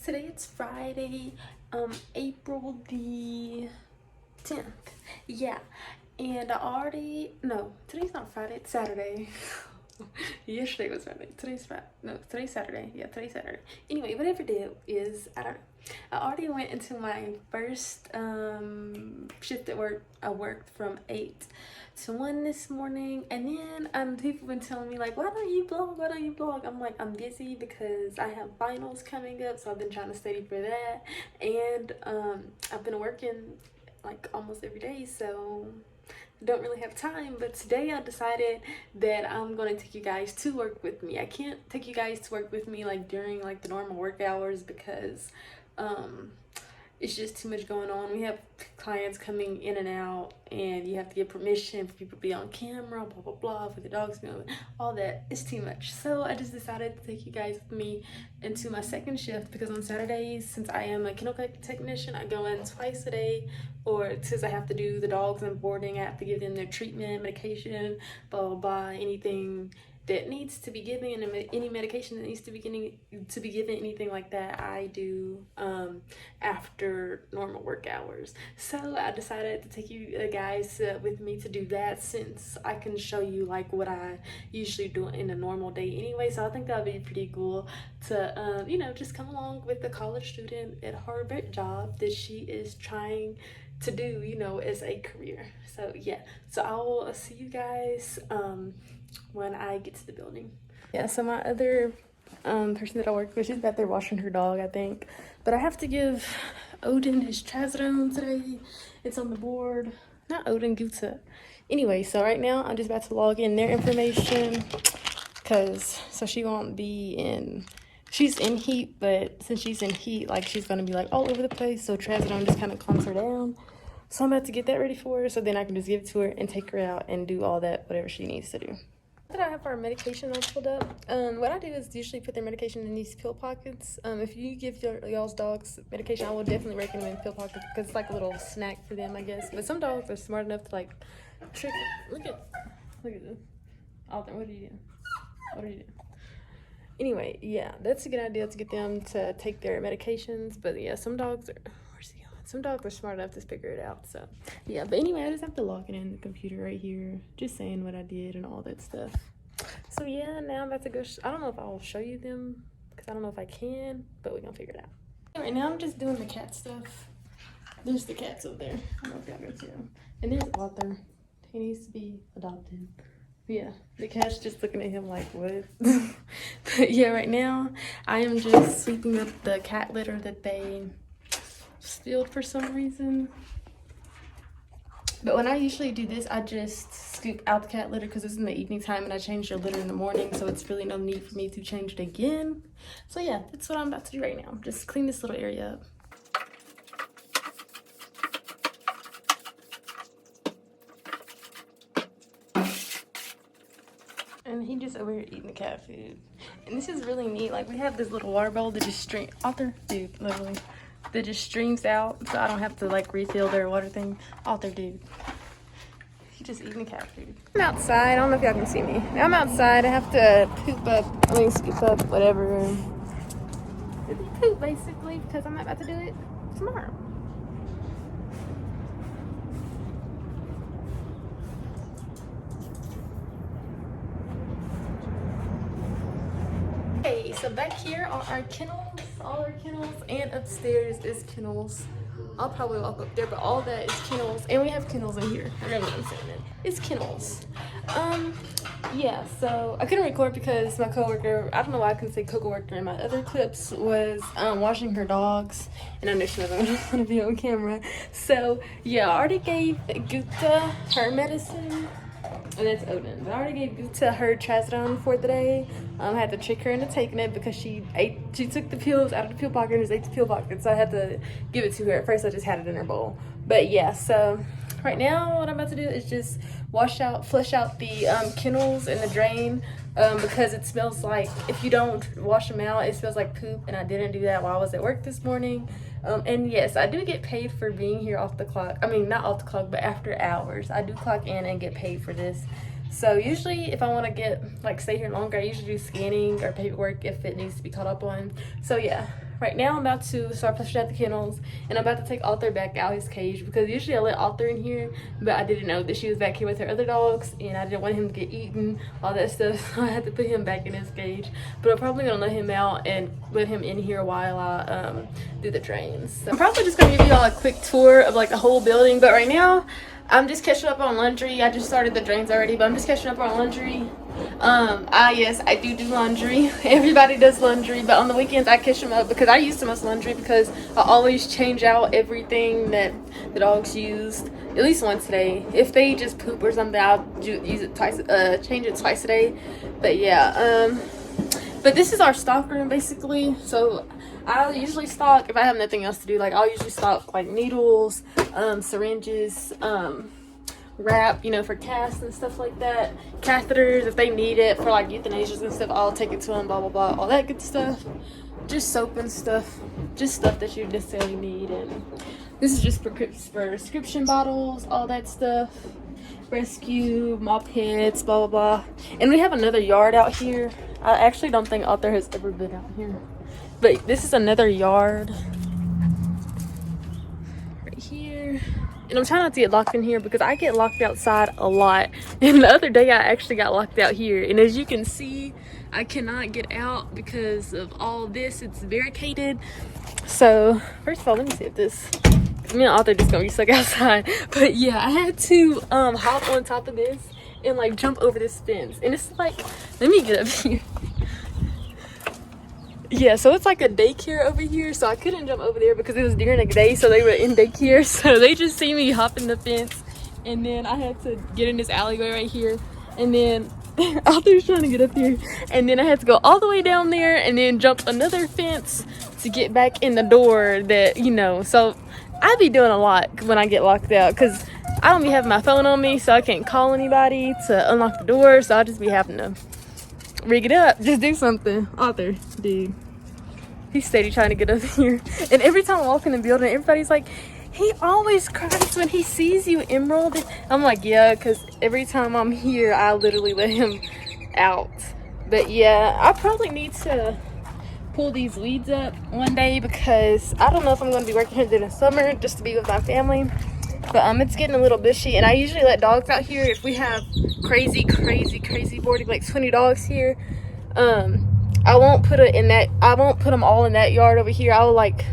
Today it's Friday, April the 10th. Yeah, and no, today's not Friday, it's Saturday. Yesterday was Friday. Today's Friday. No, today's Saturday. Yeah, today's Saturday. Anyway, whatever day it is, I don't know. I already went into my first shift at work. I worked from 8 to 1 this morning, and then people been telling me like, why don't you blog? Why don't you blog? I'm like, I'm busy because I have finals coming up, so I've been trying to study for that, and I've been working like almost every day, so don't really have time. But today I decided that I'm going to take you guys to work with me. I can't take you guys to work with me like during like the normal work hours because it's just too much going on. We have clients coming in and out, and you have to get permission for people to be on camera, blah blah blah, for the dogs to be all that. It's too much. So I just decided to take you guys with me into my second shift, because on Saturdays, since I am a kennel technician, I go in twice a day, or since I have to do the dogs and boarding, I have to give them their treatment, medication, blah blah blah, anything that needs to be given, and any medication that needs to be given, anything like that, I do after normal work hours. So I decided to take you guys with me to do that, since I can show you like what I usually do in a normal day anyway. So I think that would be pretty cool to just come along with the college student at her job that she is trying to do, as a career. So yeah, so I will see you guys when I get to the building. Yeah, so my other person that I work with, she's back there washing her dog, I think. But I have to give Odin his trazodone today. It's on the board. Not Odin, Guta. Anyway, so right now I'm just about to log in their information, so she won't be in. She's in heat, but since she's in heat, like, she's gonna be like all over the place, so trazodone just kind of calms her down. So I'm about to get that ready for her, so then I can just give it to her and take her out and do all that, whatever she needs to do. That I have our medication all pulled up. What I do is usually put their medication in these pill pockets. If you give y'all's dogs medication, I will definitely recommend pill pockets, because it's like a little snack for them, I guess. But some dogs are smart enough to like trick it. Look at this. Alton, what are you doing? What are you doing? Anyway, yeah, that's a good idea to get them to take their medications. But yeah, some dogs are smart enough to figure it out. So yeah, but anyway, I just have to log it in the computer right here, just saying what I did and all that stuff. So yeah, now I'm about to go. I don't know if I'll show you them, because I don't know if I can, but we're gonna figure it out. Right now I'm just doing the cat stuff. There's the cats over there. I don't know if y'all can see them. And there's Arthur. He needs to be adopted. Yeah, the cat's just looking at him like, what? But yeah, right now I am just sweeping up the cat litter that they spilled for some reason. But when I usually do this, I just scoop out the cat litter, because it's in the evening time and I change the litter in the morning, so it's really no need for me to change it again. So yeah, that's what I'm about to do right now. Just clean this little area up. And he just over here eating the cat food. And this is really neat. Like, we have this little water bowl that just literally, that just streams out, so I don't have to like refill their water thing. Dude. He just eating the cat food. I'm outside. I don't know if y'all can see me. I'm outside. I have to scoop up whatever. It's poop basically, because I'm not about to do it tomorrow. Okay, so back here are our kennels, all our kennels, and upstairs is kennels. I'll probably walk up there, but all that is kennels, and we have kennels in here. I don't know what I'm saying. It's kennels. Yeah, so I couldn't record because my coworker, I don't know why I couldn't say coworker in my other clips, was washing her dogs, and I know she doesn't want to be on camera. So yeah, I already gave Guta her medicine. And that's Odin. I already gave Guta her trazodone for the day. I had to trick her into taking it, because she took the pills out of the pill pocket and just ate the pill pocket. So I had to give it to her. At first I just had it in her bowl. But yeah, so right now what I'm about to do is just flush out the kennels in the drain, because it smells like, if you don't wash them out, it smells like poop, and I didn't do that while I was at work this morning. And yes, I do get paid for being here off the clock. I mean, not off the clock, but after hours. I do clock in and get paid for this. So usually if I want to stay here longer, I usually do scanning or paperwork if it needs to be caught up on. So yeah, right now I'm about to start pushing out the kennels, and I'm about to take Arthur back out his cage, because usually I let Arthur in here, but I didn't know that she was back here with her other dogs, and I didn't want him to get eaten, all that stuff, so I had to put him back in his cage. But I'm probably gonna let him out and let him in here while I do the drains. So I'm probably just gonna give you all a quick tour of like the whole building, but right now I'm just catching up on laundry. I just started the drains already, but I'm just catching up on laundry. Yes, I do laundry. Everybody does laundry, but on the weekends I catch them up, because I use so much laundry, because I always change out everything that the dogs used at least once a day. If they just poop or something, I'll use it twice, change it twice a day. But yeah, but this is our stock room basically. So I usually stock, if I have nothing else to do, like I'll usually stock like needles, syringes, wrap, you know, for casts and stuff like that, catheters if they need it for like euthanasias and stuff. I'll take it to them, blah blah blah, all that good stuff. Just soap and stuff, just stuff that you necessarily need. And this is just for prescription bottles, all that stuff, rescue, mop heads, blah blah blah. And we have another yard out here. I actually don't think Arthur has ever been out here, but this is another yard right here. And I'm trying not to get locked in here, because I get locked outside a lot. And the other day I actually got locked out here. And as you can see, I cannot get out because of all this. It's barricaded. So, first of all, let me see if this... Me and Arthur just gonna be stuck outside. But yeah, I had to hop on top of this and like jump over this fence. And it's like... Let me get up here. Yeah, so it's like a daycare over here, so I couldn't jump over there because it was during the day, so they were in daycare. So they just see me hopping the fence, and then I had to get in this alleyway right here, and then Arthur's trying to get up here, and then I had to go all the way down there and then jump another fence to get back in the door that, you know. So I be doing a lot when I get locked out, because I don't be having my phone on me, so I can't call anybody to unlock the door, so I'll just be having to rig it up, just do something. Arthur, dude, he's steady trying to get up here. And every time I walk in the building, everybody's like, he always cries when he sees you, Emerald. I'm like, yeah, because every time I'm here, I literally let him out. But yeah, I probably need to pull these weeds up one day, because I don't know if I'm going to be working here during the summer just to be with my family. But it's getting a little bushy, and I usually let dogs out here if we have crazy boarding, like 20 dogs here. I won't put them all in that yard over here. I will like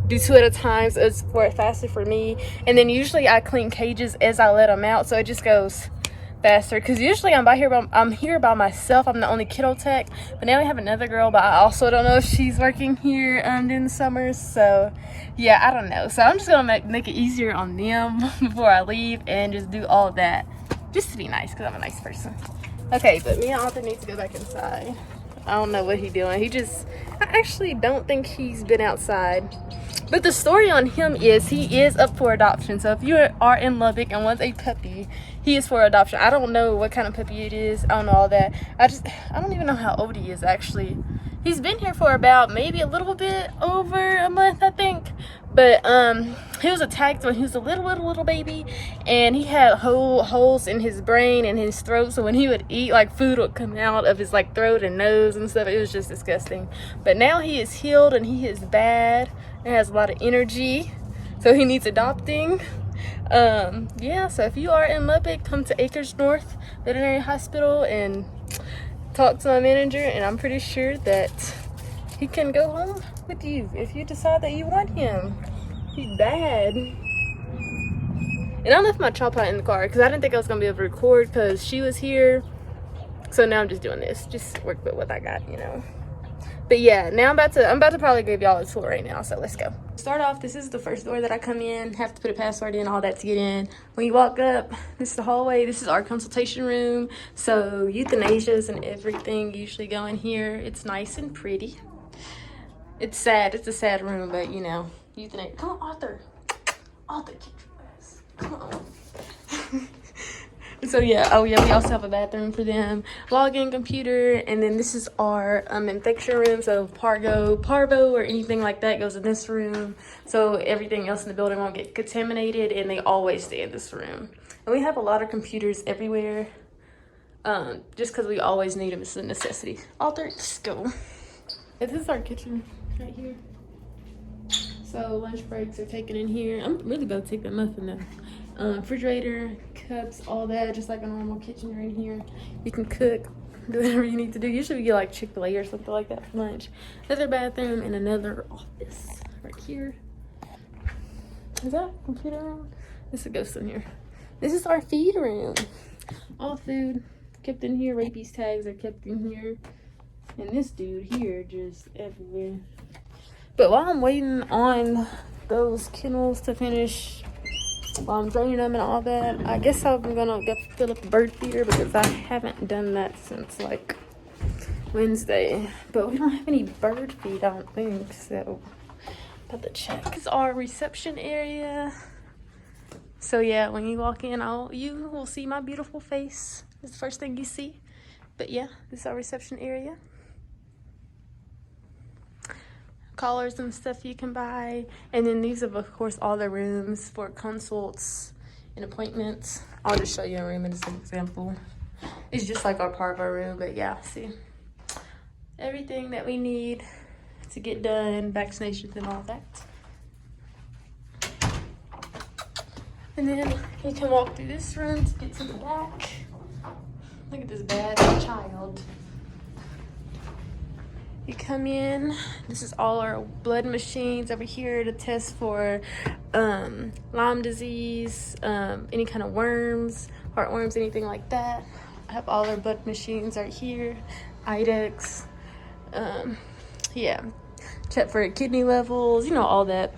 do 2 at a time, so it's faster for me. And then usually I clean cages as I let them out, so it just goes faster, because usually I'm here by myself. I'm the only kiddo tech, but now we have another girl, but I also don't know if she's working here in the summers. So yeah, I don't know. So I'm just gonna make it easier on them before I leave, and just do all of that just to be nice, because I'm a nice person. Okay, but me and Arthur need to go back inside. I don't know what he's doing. I actually don't think he's been outside. But the story on him is he is up for adoption. So if you are in Lubbock and want a puppy, he is for adoption. I don't know what kind of puppy it is. I don't know all that. I don't even know how old he is, actually. He's been here for about maybe a little bit over a month, I think. But he was attacked when he was a little baby, and he had holes in his brain and his throat. So when he would eat, like, food would come out of his like throat and nose and stuff. It was just disgusting. But now he is healed, and he is bad and has a lot of energy, so he needs adopting. Yeah, so if you are in Lubbock, come to Acres North Veterinary Hospital and talk to my manager, and I'm pretty sure that he can go home with you if you decide that you want him. He's bad. And I left my tripod in the car because I didn't think I was gonna be able to record because she was here. So now I'm just doing this, just work with what I got, you know. But yeah, now I'm about to probably give y'all a tour right now, so let's go. Start off, this is the first door that I come in. Have to put a password in, all that to get in. When you walk up, this is the hallway. This is our consultation room. So euthanasias and everything usually go in here. It's nice and pretty. It's sad. It's a sad room, but you know, euthanasia. Come on, Arthur. Arthur, get your ass. Come on. So yeah, oh yeah, we also have a bathroom for them, login computer, and then this is our infection room. So parvo or anything like that goes in this room, so everything else in the building won't get contaminated, and they always stay in this room. And we have a lot of computers everywhere, just because we always need them. It's a necessity. Arthur, just go. This is our kitchen right here. So lunch breaks are taken in here. I'm really about to take the muffin though. Refrigerator, cups, all that, just like a normal kitchen right here. You can cook, do whatever you need to do. Usually we get like Chick-fil-A or something like that for lunch. Another bathroom and another office right here. Is that a computer room? There's a ghost in here. This is our feed room. All food kept in here. Rabies tags are kept in here. And this dude here just everywhere. But while I'm waiting on those kennels to finish, while I'm draining them and all that, I guess I'm gonna fill up the bird feeder because I haven't done that since like Wednesday. But we don't have any bird feed, I don't think, so about to check. This is our reception area. So yeah, when you walk in, you will see my beautiful face. It's the first thing you see. But yeah, this is our reception area. Collars and stuff you can buy. And then these are, of course, all the rooms for consults and appointments. I'll just show you a room as an example. It's just like our part of our room, but yeah, see. Everything that we need to get done, vaccinations and all that. And then you can walk through this room to get to the back. Look at this bad child. You come in, this is all our blood machines over here to test for Lyme disease, any kind of worms, heartworms, anything like that. I have all our blood machines right here, IDEX, yeah, check for kidney levels, you know, all that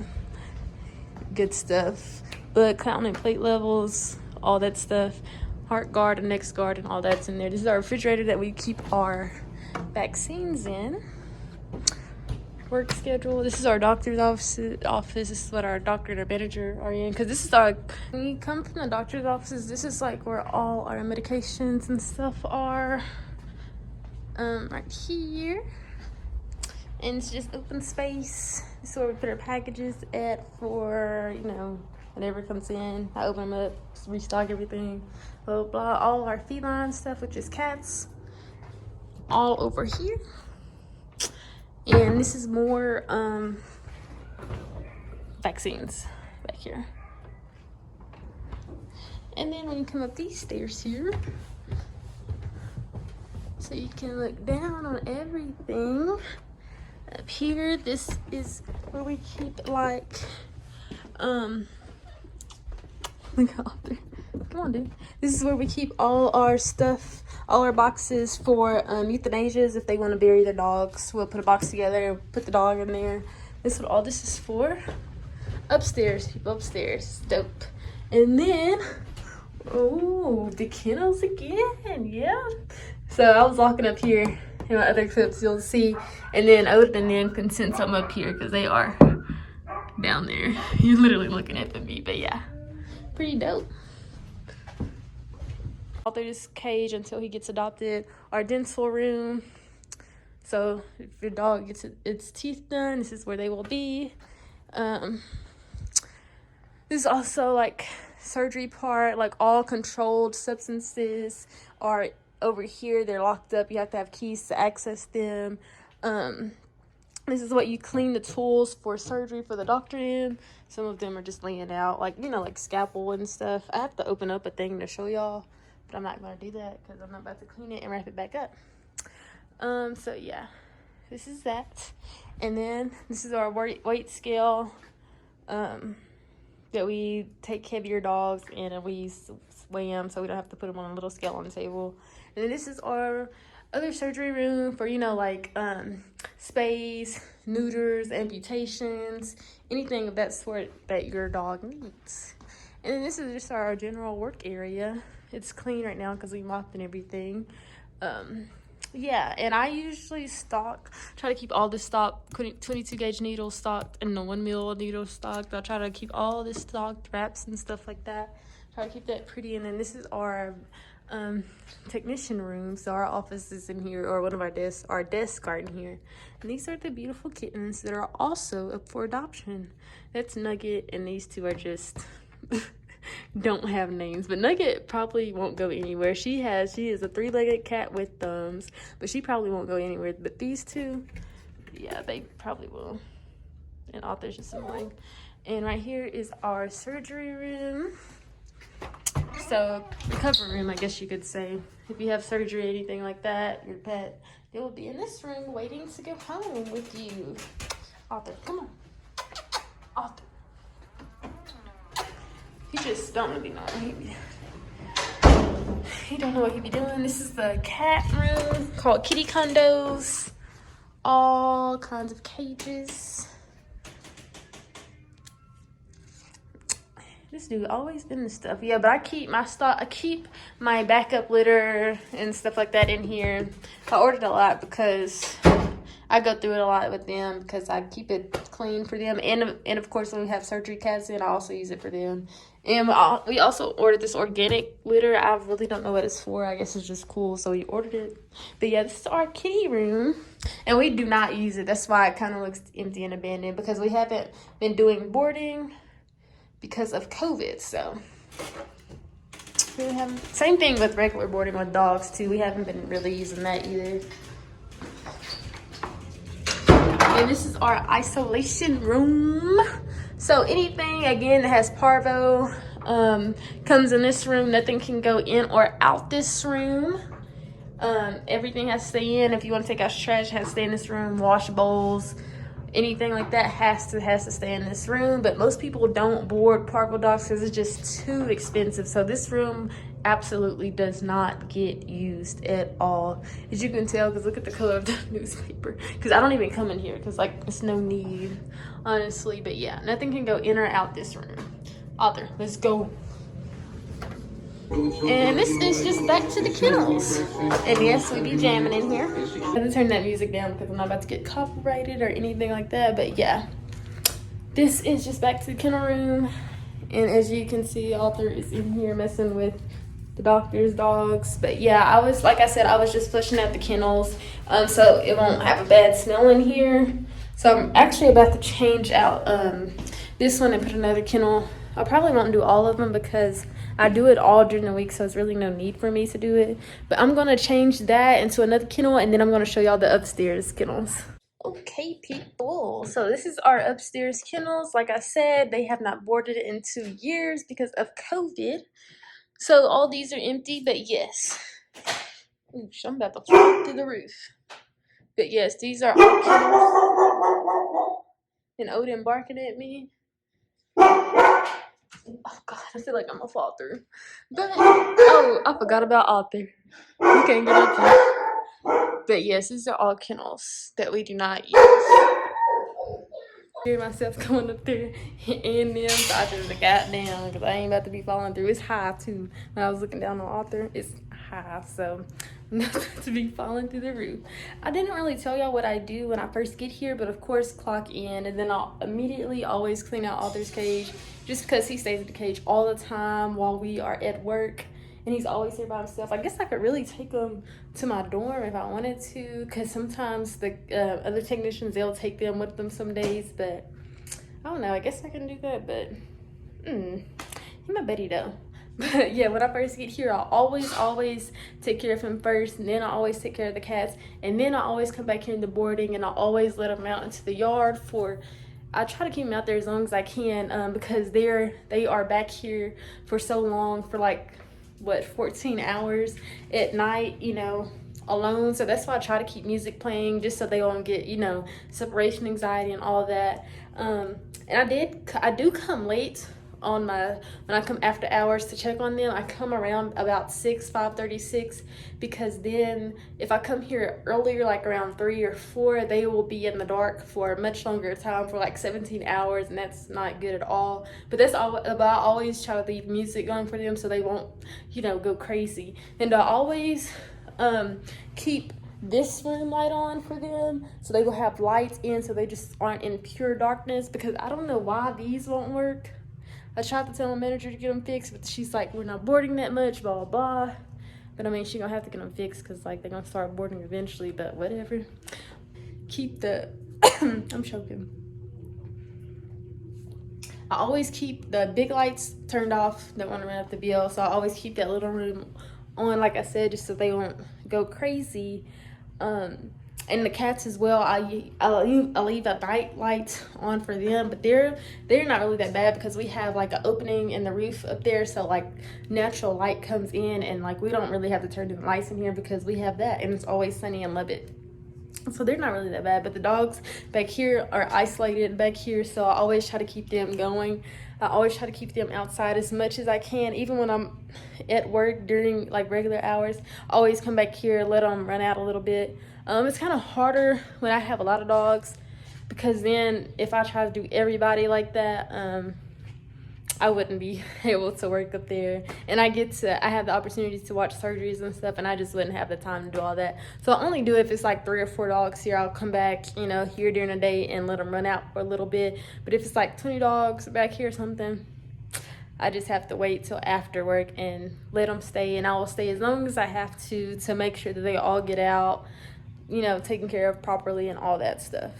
good stuff. Blood count and plate levels, all that stuff. Heart guard and next guard and all that's in there. This is our refrigerator that we keep our vaccines in. Work schedule. This is our doctor's office. This is what our doctor and our manager are in. Because this is our, when you come from the doctor's offices, this is like where all our medications and stuff are. Right here. And it's just open space. This is where we put our packages at for, you know, whatever comes in. I open them up, restock everything, blah, blah, blah. All our feline stuff, which is cats, all over here. And this is more vaccines back here. And then when you come up these stairs here, so you can look down on everything. Up here, this is where we keep like, look out there. Come on, dude. This is where we keep all our stuff, all our boxes for euthanasias. If they want to bury their dogs, we'll put a box together and put the dog in there. This is what all this is for. Upstairs, people upstairs. Dope. And then, oh, the kennels again. Yeah. So I was walking up here in my other clips, you'll see. And then Odin and them can send some up here because they are down there. You're literally looking at me, but yeah. Pretty dope. All through this cage until he gets adopted. Our dental room. So if your dog gets its teeth done, this is where they will be. This is also like surgery part, like all controlled substances are over here. They're locked up. You have to have keys to access them. This is what you clean the tools for surgery for the doctor in. Some of them are just laying out, like, you know, like scalpel and stuff. I have to open up a thing to show y'all, but I'm not going to do that because I'm not about to clean it and wrap it back up. So yeah, this is that. And then this is our weight scale that we take heavier dogs and we weigh them so we don't have to put them on a little scale on the table. And then this is our other surgery room for, you know, like spays, neuters, amputations, anything of that sort that your dog needs. And then this is just our general work area. It's clean right now because we mopped and everything. Yeah, and I usually try to keep all this stocked, 22 gauge needles stocked and the 1 mil needle stocked. I'll try to keep all this stocked, wraps and stuff like that. Try to keep that pretty. And then this is our technician room. So our office is in here, or one of our desk are in here. And these are the beautiful kittens that are also up for adoption. That's Nugget, and these two are just don't have names, but Nugget probably won't go anywhere. She is a 3-legged cat with thumbs, but she probably won't go anywhere. But these two, yeah, they probably will. and Arthur's just annoying. And right here is our surgery room. So recovery room, I guess you could say. If you have surgery, anything like that, your pet, they will be in this room waiting to go home with you. Arthur, come on. Arthur. He just don't really know what he don't know what he be doing. This is the cat room called kitty condos. All kinds of cages. This dude always been this stuff. Yeah, but I keep my stock. I keep my backup litter and stuff like that in here. I ordered a lot because I go through it a lot with them because I keep it clean for them. And of course, when we have surgery cats in, I also use it for them. And we also ordered this organic litter. I really don't know what it's for. I guess it's just cool, so we ordered it. But yeah, this is our kitty room. And we do not use it. That's why it kind of looks empty and abandoned, because we haven't been doing boarding because of COVID. So we haven't. Same thing with regular boarding with dogs too. We haven't been really using that either. And this is our isolation room. So anything, again, that has parvo comes in this room. Nothing can go in or out this room. Everything has to stay in. If you want to take out trash, it has to stay in this room. Wash bowls, anything like that has to stay in this room. But most people don't board parvo dogs because it's just too expensive. So this room absolutely does not get used at all, as you can tell, because look at the color of the newspaper. Because I don't even come in here because like it's no need, honestly. But yeah, nothing can go in or out this room. Arthur, let's go. And this is just back to the kennels. And yes, we be jamming in here. I have to turn that music down because I'm not about to get copyrighted or anything like that. But yeah, this is just back to the kennel room. And as you can see, Arthur is in here messing with the doctor's dogs. But yeah, I was, like I said, I was just flushing out the kennels so it won't have a bad smell in here. So I'm actually about to change out this one and put another kennel. I probably won't do all of them because I do it all during the week, so there's really no need for me to do it. But I'm going to change that into another kennel, and then I'm going to show y'all the upstairs kennels. Okay, people. So this is our upstairs kennels. Like I said, they have not boarded it in 2 years because of COVID. So all these are empty, but yes. Ooh, I'm about to fall through the roof. But yes, these are all kennels. And Odin barking at me. Oh God, I feel like I'm gonna fall through. But oh, I forgot about Arthur. You can't get up here. But yes, these are all kennels that we do not use. I hear myself going up there and them, so I just got down because I ain't about to be falling through. It's high too. When I was looking down on Arthur, it's high, so I'm not about to be falling through the roof. I didn't really tell y'all what I do when I first get here, but of course clock in, and then I'll immediately always clean out Arthur's cage, just because he stays in the cage all the time while we are at work. And he's always here by himself. I guess I could really take him to my dorm if I wanted to, because sometimes the other technicians, they'll take them with them some days. But I don't know. I guess I can do that. But he's my buddy though. But yeah, when I first get here, I'll always take care of him first. And then I always take care of the cats. And then I always come back here in the boarding, and I always let them out into the yard for... I try to keep them out there as long as I can because they are back here for so long, for like... what, 14 hours at night, you know, alone. So that's why I try to keep music playing, just so they won't get, you know, separation anxiety and all that. And I do come late on when I come after hours to check on them. I come around about 5:36, because then if I come here earlier, like around 3 or 4, they will be in the dark for a much longer time, for like 17 hours, and that's not good at all. But that's all. But I always try to leave music going for them so they won't, you know, go crazy. And I always keep this room light on for them, so they will have lights in, so they just aren't in pure darkness, because I don't know why these won't work. I tried to tell my manager to get them fixed, but she's like, we're not boarding that much, blah, blah, blah. But I mean, she's gonna have to get them fixed because like they're gonna start boarding eventually, but whatever. Keep the, I'm choking. I always keep the big lights turned off, that want to run up the bill. So I always keep that little room on, like I said, just so they won't go crazy. And the cats as well, I leave a night light on for them, but they're not really that bad because we have like an opening in the roof up there, so like natural light comes in, and like we don't really have to turn the lights in here because we have that, and it's always sunny in Lubbock. So they're not really that bad, but the dogs back here are isolated back here, so I always try to keep them going. I always try to keep them outside as much as I can, even when I'm at work during like regular hours. I always come back here, let them run out a little bit. It's kind of harder when I have a lot of dogs, because then if I try to do everybody like that, I wouldn't be able to work up there, and I have the opportunity to watch surgeries and stuff, and I just wouldn't have the time to do all that. So I only do if it's like 3 or 4 dogs here. I'll come back, here during the day and let them run out for a little bit. But if it's like 20 dogs back here or something, I just have to wait till after work and let them stay, and I will stay as long as I have to make sure that they all get out, taken care of properly and all that stuff.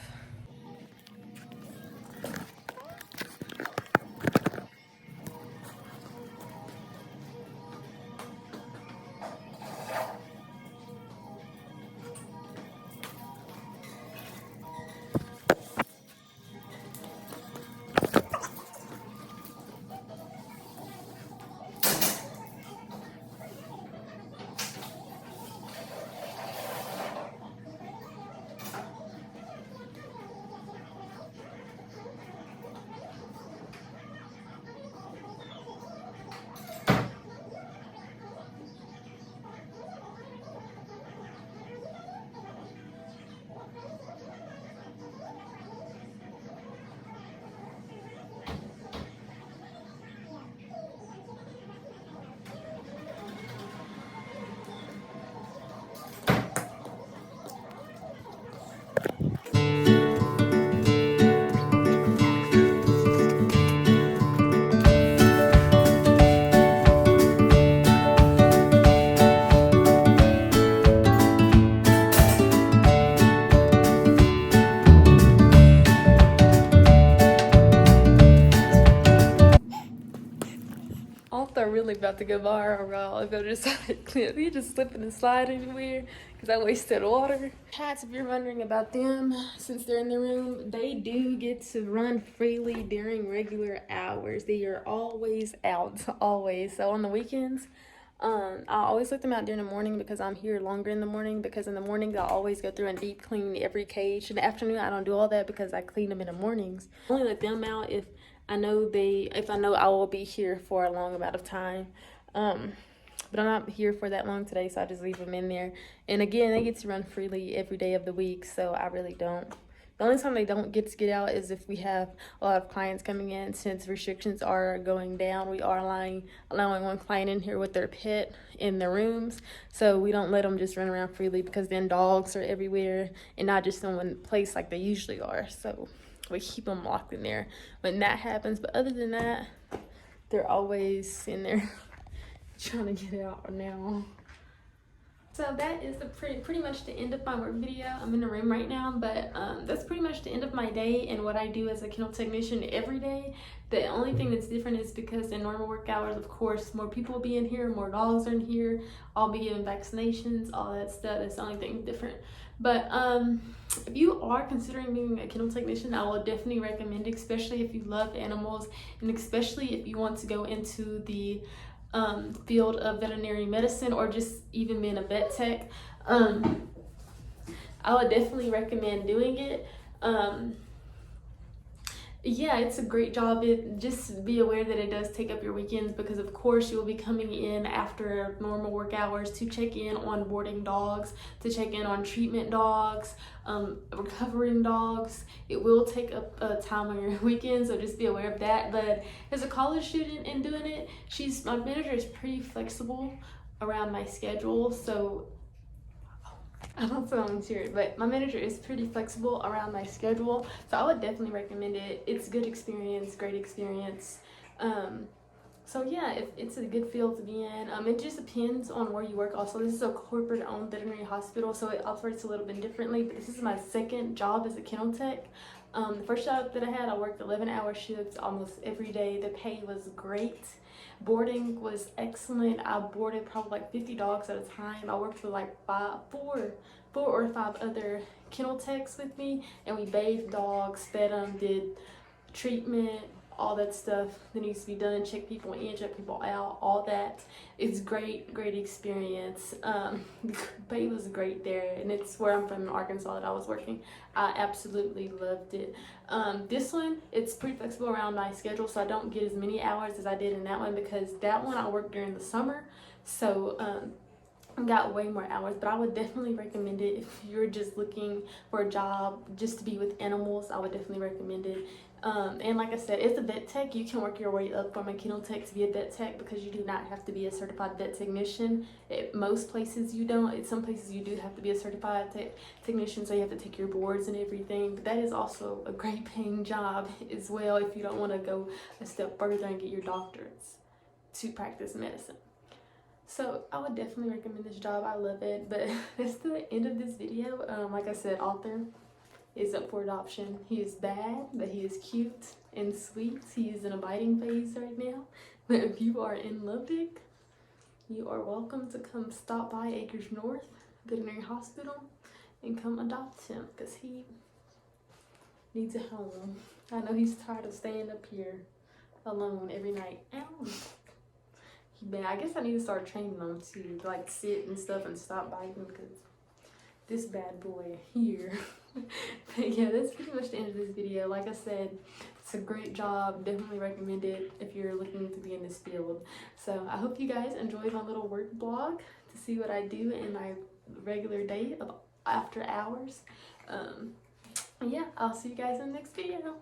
Arthur really about to go viral if I decided clip. He just slipping and sliding anywhere because I wasted water. Cats, if you're wondering about them, since they're in the room, they do get to run freely during regular hours. They are always out, always. So on the weekends, I always let them out during the morning because I'm here longer in the morning, because in the mornings I always go through and deep clean every cage. In the afternoon I don't do all that because I clean them in the mornings. I only let them out if I know I will be here for a long amount of time. But I'm not here for that long today, so I just leave them in there. And again, they get to run freely every day of the week, so I really don't. The only time they don't get to get out is if we have a lot of clients coming in. Since restrictions are going down, we are allowing one client in here with their pet in the rooms. So we don't let them just run around freely, because then dogs are everywhere and not just in one place like they usually are. So we keep them locked in there when that happens. But other than that, they're always in there trying to get out now. So that is pretty much the end of my work video. I'm in the room right now, but that's pretty much the end of my day and what I do as a kennel technician every day. The only thing that's different is because in normal work hours, of course, more people will be in here, more dogs are in here, I'll be giving vaccinations, all that stuff. That's the only thing different. But if you are considering being a kennel technician, I will definitely recommend it, especially if you love animals, and especially if you want to go into the field of veterinary medicine, or just even being a vet tech. I would definitely recommend doing it. Yeah, it's a great job. Just be aware that it does take up your weekends, because of course you will be coming in after normal work hours to check in on boarding dogs, to check in on treatment dogs, recovering dogs. It will take up time on your weekends, so just be aware of that. But as a college student and doing it, my manager is pretty flexible around my schedule, so I don't sound serious, but my manager is pretty flexible around my schedule, so I would definitely recommend it. It's good experience, great experience. So yeah, it's a good field to be in. It just depends on where you work. Also, this is a corporate-owned veterinary hospital, so it operates a little bit differently. But this is my second job as a kennel tech. The first job that I had, I worked 11-hour shifts almost every day. The pay was great. Boarding was excellent. I boarded probably like 50 dogs at a time. I worked for like 4 or 5 other kennel techs with me, and we bathed dogs, fed them, did treatment, all that stuff that needs to be done, check people in, check people out, all that. It's great experience. The pay was great there, and it's where I'm from in Arkansas that I was working. I absolutely loved it. This one, it's pretty flexible around my schedule, so I don't get as many hours as I did in that one, because that one I worked during the summer, so I got way more hours. But I would definitely recommend it if you're just looking for a job just to be with animals. I would definitely recommend it. And like I said, as a vet tech, you can work your way up from a kennel tech to be a vet tech, because you do not have to be a certified vet technician. At most places you don't. At some places you do have to be a certified technician, so you have to take your boards and everything. But that is also a great paying job as well if you don't want to go a step further and get your doctorates to practice medicine. So I would definitely recommend this job. I love it. But that's the end of this video. Like I said, Arthur is up for adoption. He is bad, but he is cute and sweet. He is in a biting phase right now. But if you are in Lubbock, you are welcome to come stop by Acres North Veterinary Hospital and come adopt him, because he needs a home. I know he's tired of staying up here alone every night. Ow. I guess I need to start training him to like sit and stuff and stop biting, because this bad boy here. But yeah, that's pretty much the end of this video. Like I said, it's a great job. Definitely recommend it if you're looking to be in this field. So I hope you guys enjoyed my little work blog to see what I do in my regular day of after hours. Yeah, I'll see you guys in the next video.